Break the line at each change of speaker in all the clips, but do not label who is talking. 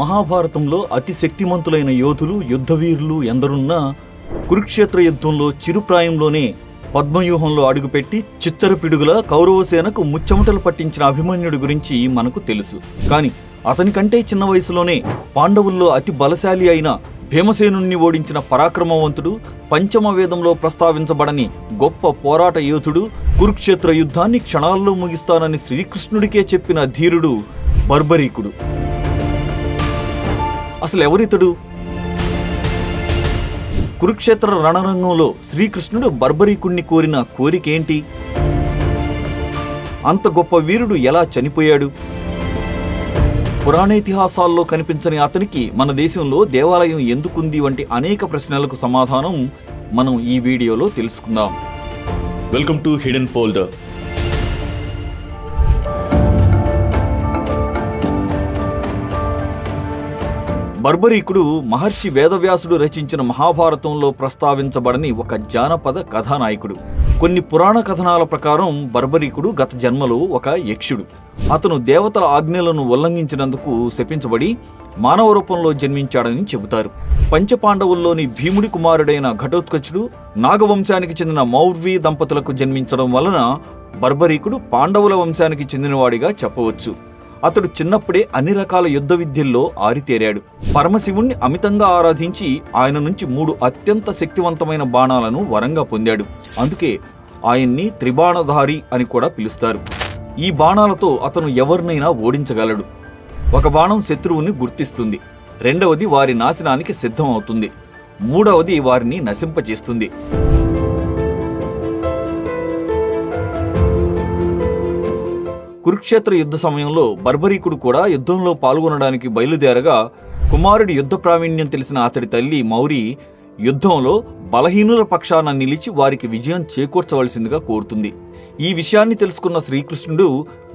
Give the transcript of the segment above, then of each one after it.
మహాభారతంలో అతి శక్తిమంతులైన యోధులు యుద్ధవీరులు ఎందరున్నా కురుక్షేత్ర యుద్ధంలో చిరుప్రాయంలోనే పద్మవ్యూహంలో అడుగుపెట్టి చిచ్చరపిడుగుల కౌరవసేనకు ముచ్చెమటలు పట్టించిన అభిమన్యుడి గురించి మనకు తెలుసు. కానీ అతనికంటే చిన్న వయసులోనే పాండవుల్లో అతి బలశాలి అయిన భీమసేనుణ్ణి ఓడించిన పరాక్రమవంతుడు, పంచమ వేదంలో ప్రస్తావించబడని గొప్ప పోరాట యోధుడు, కురుక్షేత్ర యుద్ధాన్ని క్షణాల్లో ముగిస్తానని శ్రీకృష్ణుడికే చెప్పిన ధీరుడు బర్బరీకుడు. అసలు ఎవరితడు? కురుక్షేత్ర రణరంగంలో శ్రీకృష్ణుడు బర్బరీకుణ్ణి కోరిన కోరికేంటి? అంత గొప్ప వీరుడు ఎలా చనిపోయాడు? పురాణేతిహాసాల్లో కనిపించని అతనికి మన దేశంలో దేవాలయం ఎందుకుంది వంటి అనేక ప్రశ్నలకు సమాధానం మనం ఈ వీడియోలో తెలుసుకుందాం. Welcome to hidden folder. బర్బరీకుడు మహర్షి వేదవ్యాసుడు రచించిన మహాభారతంలో ప్రస్తావించబడని ఒక జానపద కథానాయకుడు. కొన్ని పురాణ కథనాల ప్రకారం బర్బరీకుడు గత జన్మలో ఒక యక్షుడు. అతను దేవతల ఆజ్ఞలను ఉల్లంఘించినందుకు శపించబడి మానవ రూపంలో జన్మించాడని చెబుతారు. పంచపాండవుల్లోని భీముడి కుమారుడైన ఘటోత్కచుడు నాగవంశానికి చెందిన మౌర్వి దంపతులకు జన్మించడం వలన బర్బరీకుడు పాండవుల వంశానికి చెందినవాడిగా చెప్పవచ్చు. అతడు చిన్నప్పుడే అన్ని రకాల యుద్ధ విద్యల్లో ఆరితేరాడు. పరమశివుణ్ణి అమితంగా ఆరాధించి ఆయన నుంచి 3 అత్యంత శక్తివంతమైన బాణాలను వరంగా పొందాడు. అందుకే ఆయన్ని త్రిబాణధారి అని కూడా పిలుస్తారు. ఈ బాణాలతో అతను ఎవరినైనా ఓడించగలడు. ఒక బాణం శత్రువుని గుర్తిస్తుంది, రెండవది వారి నాశనానికి సిద్ధం అవుతుంది, మూడవది వారిని నశింపచేస్తుంది. కురుక్షేత్ర యుద్ధ సమయంలో బర్బరీకుడు కూడా యుద్ధంలో పాల్గొనడానికి బయలుదేరగా కుమారుడి యుద్ధ ప్రావీణ్యం తెలిసిన అతడి తల్లి మౌరి యుద్ధంలో బలహీనుల పక్షాన నిలిచి వారికి విజయం చేకూర్చవలసిందిగా కోరుతుంది. ఈ విషయాన్ని తెలుసుకున్న శ్రీకృష్ణుడు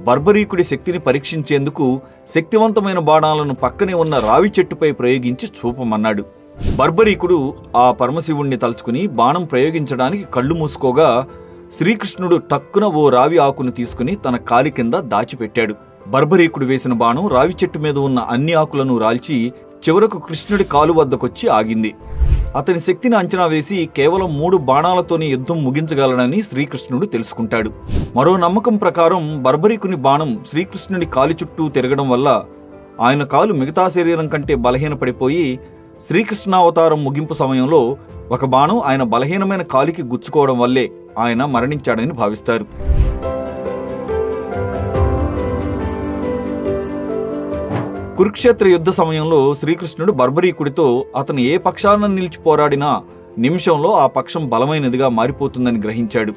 బర్బరీకుడి శక్తిని పరీక్షించేందుకు శక్తివంతమైన బాణాలను పక్కనే ఉన్న రావి చెట్టుపై ప్రయోగించి చూపమన్నాడు. బర్బరీకుడు ఆ పరమశివుణ్ణి తలుచుకుని బాణం ప్రయోగించడానికి కళ్ళు మూసుకోగా శ్రీకృష్ణుడు టక్కున ఓ రావి ఆకును తీసుకుని తన కాలి కింద దాచిపెట్టాడు. బర్బరీకుడు వేసిన బాణం రావి చెట్టు మీద ఉన్న అన్ని ఆకులను రాల్చి చివరకు కృష్ణుడి కాలు వద్దకొచ్చి ఆగింది. అతని శక్తిని అంచనా వేసి కేవలం 3 బాణాలతోనే యుద్ధం ముగించగలడని శ్రీకృష్ణుడు తెలుసుకుంటాడు. మరో నమ్మకం ప్రకారం బర్బరీకుని బాణం శ్రీకృష్ణుడి కాలి చుట్టూ తిరగడం వల్ల ఆయన కాలు మిగతా శరీరం కంటే బలహీనపడిపోయి శ్రీకృష్ణావతారం ముగింపు సమయంలో ఒక బాణం ఆయన బలహీనమైన కాలికి గుచ్చుకోవడం వల్లే ఆయన మరణించాడని భావిస్తారు. కురుక్షేత్ర యుద్ధ సమయంలో శ్రీకృష్ణుడు బర్బరీకుడితో అతను ఏ పక్షాన నిలిచి పోరాడినా నిమిషంలో ఆ పక్షం బలమైనదిగా మారిపోతుందని గ్రహించాడు.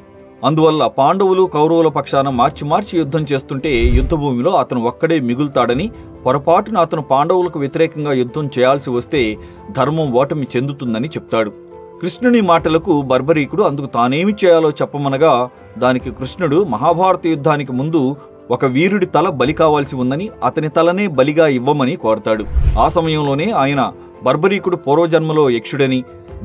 అందువల్ల పాండవులు కౌరవుల పక్షాన మార్చి యుద్ధం చేస్తుంటే యుద్ధభూమిలో అతను ఒక్కడే మిగులుతాడని, పొరపాటున అతను పాండవులకు వ్యతిరేకంగా యుద్ధం చేయాల్సి వస్తే ధర్మం ఓటమి చెందుతుందని చెప్తాడు. కృష్ణుని మాటలకు బర్బరీకుడు అందుకు తానేమి చేయాలో చెప్పమనగా దానికి కృష్ణుడు మహాభారత యుద్ధానికి ముందు ఒక వీరుడి తల బలి కావాల్సి ఉందని, అతని తలనే బలిగా ఇవ్వమని కోరతాడు. ఆ సమయంలోనే ఆయన బర్బరీకుడు పూర్వజన్మలో యక్షుడని,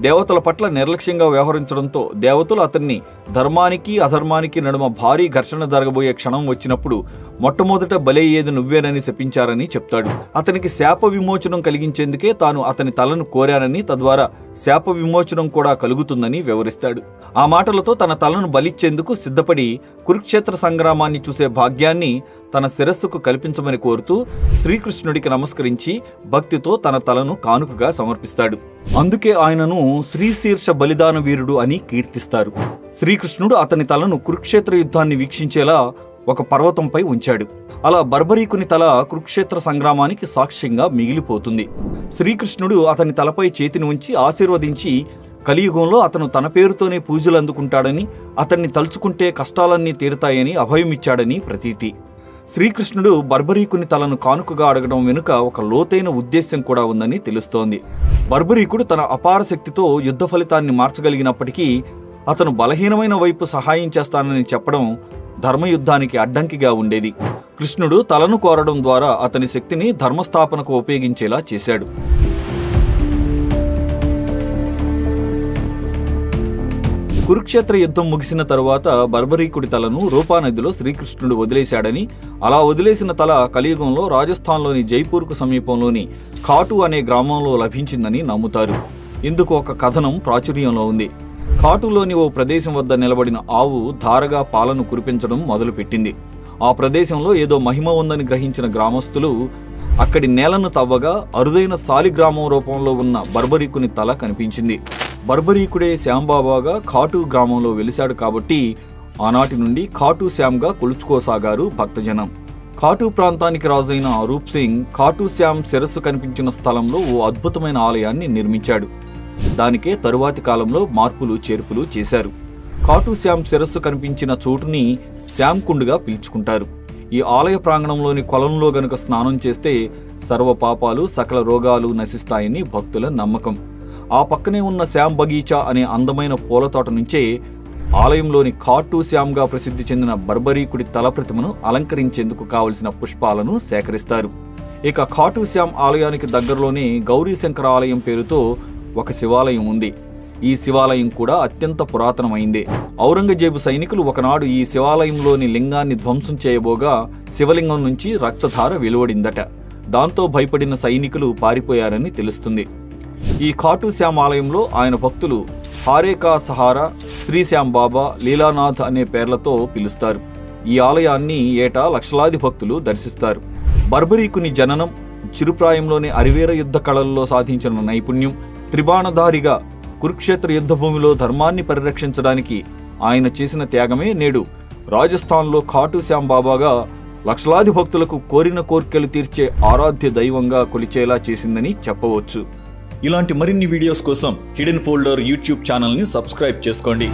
దేవతల పట్ల నిర్లక్ష్యంగా వ్యవహరించడంతో దేవతలు అతన్ని ధర్మానికి అధర్మానికి నడుమ భారీ ఘర్షణ జరగబోయే క్షణం వచ్చినప్పుడు మొట్టమొదట బలయ్యేది నువ్వేనని శపించారని చెప్తాడు. అతనికి శాప విమోచనం కలిగించేందుకే తాను అతని తలను కోరానని, తద్వారా శాప విమోచనం కూడా కలుగుతుందని వివరిస్తాడు. ఆ మాటలతో తన తలను బలిచ్చేందుకు సిద్ధపడి కురుక్షేత్ర సంగ్రామాన్ని చూసే భాగ్యాన్ని తన శిరస్సుకు కల్పించమని కోరుతూ శ్రీకృష్ణుడికి నమస్కరించి భక్తితో తన తలను కానుకగా సమర్పిస్తాడు. అందుకే ఆయనను శ్రీశీర్ష బలిదాన వీరుడు అని కీర్తిస్తారు. శ్రీకృష్ణుడు అతని తలను కురుక్షేత్ర యుద్ధాన్ని వీక్షించేలా ఒక పర్వతంపై ఉంచాడు. అలా బర్బరీకుని తల కురుక్షేత్ర సంగ్రామానికి సాక్ష్యంగా మిగిలిపోతుంది. శ్రీకృష్ణుడు అతని తలపై చేతిని ఉంచి ఆశీర్వదించి కలియుగంలో అతను తన పేరుతోనే పూజలు అందుకుంటాడని, అతన్ని తలుచుకుంటే కష్టాలన్నీ తీరుతాయని అభయమిచ్చాడని ప్రతీతి. శ్రీకృష్ణుడు బర్బరీకుని తలను కానుకగా అడగడం వెనుక ఒక లోతైన ఉద్దేశ్యం కూడా ఉందని తెలుస్తోంది. బర్బరీకుడు తన అపార శక్తితో యుద్ధ ఫలితాన్ని మార్చగలిగినప్పటికీ అతను బలహీనమైన వైపు సహాయం చేస్తానని చెప్పడం ధర్మయుద్ధానికి అడ్డంకిగా ఉండేది. కృష్ణుడు తలను కోరడం ద్వారా అతని శక్తిని ధర్మస్థాపనకు ఉపయోగించేలా కురుక్షేత్ర యుద్ధం ముగిసిన తరువాత బర్బరీకుడి తలను రూపానదిలో శ్రీకృష్ణుడు వదిలేశాడని, అలా వదిలేసిన తల కలియుగంలో రాజస్థాన్లోని జైపూర్కు సమీపంలోని ఖాటు అనే గ్రామంలో లభించిందని నమ్ముతారు. ఇందుకు ఒక కథనం ప్రాచుర్యంలో ఉంది. ఖాటులోని ఓ ప్రదేశం వద్ద నిలబడిన ఆవు ధారగా పాలను కురిపించడం మొదలుపెట్టింది. ఆ ప్రదేశంలో ఏదో మహిమ ఉందని గ్రహించిన గ్రామస్తులు అక్కడి నేలను తవ్వగా అరుదైన సాలిగ్రామం రూపంలో ఉన్న బర్బరీకుని తల కనిపించింది. బర్బరీకుడే శ్యాంబాబాగా ఖాటు గ్రామంలో వెలిశాడు కాబట్టి ఆనాటి నుండి ఖాటు శ్యామ్గా కొలుచుకోసాగారు భక్తజనం. ఖాటు ప్రాంతానికి రాజైన రూప్ సింగ్ ఖాటు శ్యామ్ శిరస్సు కనిపించిన స్థలంలో ఓ అద్భుతమైన ఆలయాన్ని నిర్మించాడు. దానికే తరువాతి కాలంలో మార్పులు చేర్పులు చేశారు. ఖాటు శ్యామ్ శిరస్సు కనిపించిన చోటుని శ్యామ్ కుండ్గా పిలుచుకుంటారు. ఈ ఆలయ ప్రాంగణంలోని కొలంలో గనుక స్నానం చేస్తే సర్వ పాపాలు సకల రోగాలు నశిస్తాయని భక్తుల నమ్మకం. ఆ పక్కనే ఉన్న శ్యామ్ బగీచా అనే అందమైన పూలతోట నుంచే ఆలయంలోని ఖాటు శ్యామ్గా ప్రసిద్ధి చెందిన బర్బరీకుడి తల ప్రతిమను అలంకరించేందుకు కావలసిన పుష్పాలను సేకరిస్తారు. ఇక ఖాటు శ్యామ్ ఆలయానికి దగ్గరలోనే గౌరీశంకర ఆలయం పేరుతో ఒక శివాలయం ఉంది. ఈ శివాలయం కూడా అత్యంత పురాతనమైందే. ఔరంగజేబు సైనికులు ఒకనాడు ఈ శివాలయంలోని లింగాన్ని ధ్వంసం చేయబోగా శివలింగం నుంచి రక్తధార వెలువడిందట. దాంతో భయపడిన సైనికులు పారిపోయారని తెలుస్తుంది. ఈ ఖాటు శ్యామ్ ఆలయంలో ఆయన భక్తులు హారేకా సహారా, శ్రీశ్యామ్ బాబా, లీలానాథ్ అనే పేర్లతో పిలుస్తారు. ఈ ఆలయాన్ని ఏటా లక్షలాది భక్తులు దర్శిస్తారు. బర్బరీకుని జననం, చిరుప్రాయంలోని అరివేర యుద్ధ కళల్లో సాధించిన నైపుణ్యం, త్రిబాణధారిగా కురుక్షేత్ర యుద్ధభూమిలో ధర్మాన్ని పరిరక్షించడానికి ఆయన చేసిన త్యాగమే నేడు రాజస్థాన్లో ఖాటు శ్యామ్ బాబాగా లక్షలాది భక్తులకు కోరిన కోర్కెలు తీర్చే ఆరాధ్య దైవంగా కొలిచేలా చేసిందని చెప్పవచ్చు. ఇలాంటి మరిన్ని వీడియోస్ కోసం హిడెన్ ఫోల్డర్ యూట్యూబ్ ఛానల్ని సబ్స్క్రైబ్ చేసుకోండి.